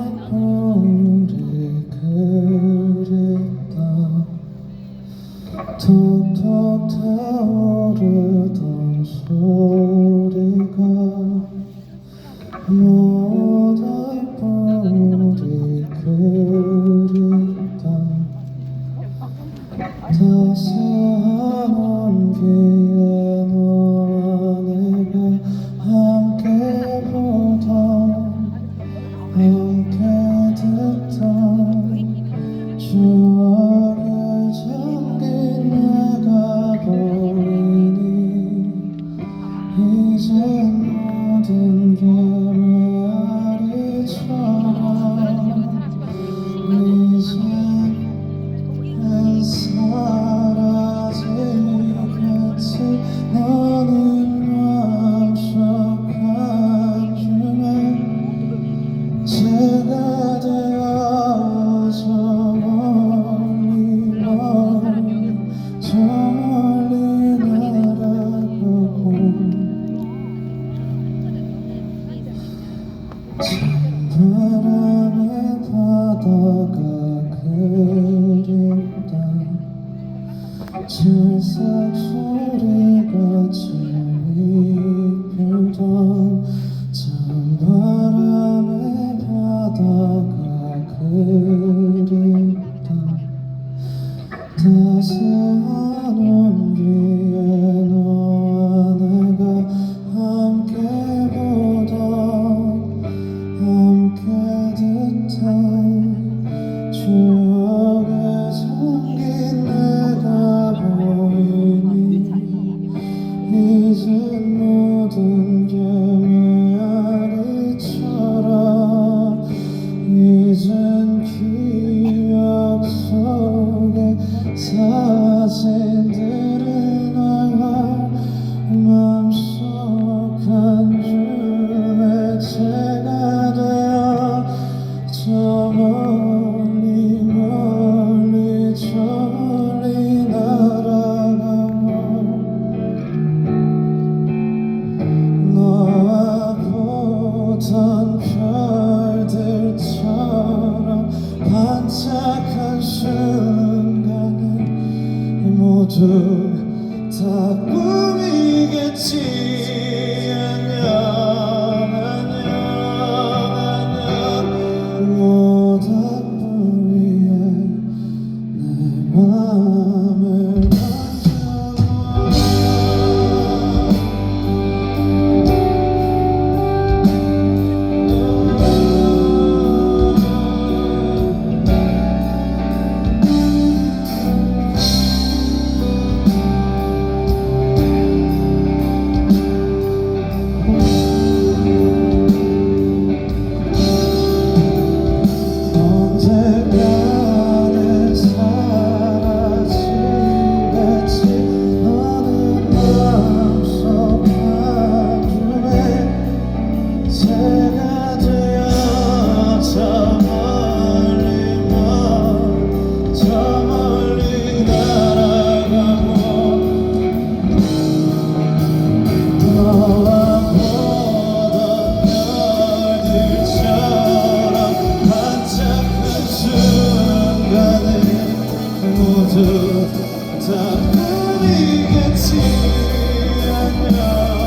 모닥불이 그립다. 톡톡 타오르던 소리가 모닥불이 그립다. 따스한 온기에 너와 내가 함께 보던 함께 듣던 추억에 잠긴 내가 보이니 이젠 모든 게 메아리처럼 이젠 사라지겠지. 너는 맘속 한 줌에 제가 되어서 멀리 저 멀리 날아가고 찬바람에 바다가 그립다. 질색 소리같이 불던 찬바람에 바다가 그립다. 따스한 온기에 너와 내가 함께 보던 함께 듣던 추억에 잠긴 내가 보이니 이젠 모든 게 메아리처럼 이젠 기억 속에 사진들이 나와 맘속 한 줌에 제가 되어 저 멀리 멀리 저리 날아가고 너와 보던 별들처럼 반짝한 순간을 모두 다 꿈이겠지. 안녕 안녕 안녕. 모닥불 위에 내 맘을 언젠가는 사라지겠지. 너는 마음속 한 줌에 새가 되어 저 멀리 날아가고 너와 보던 별들처럼 반짝한 순간을 모두 다 꿈이겠지. 안녕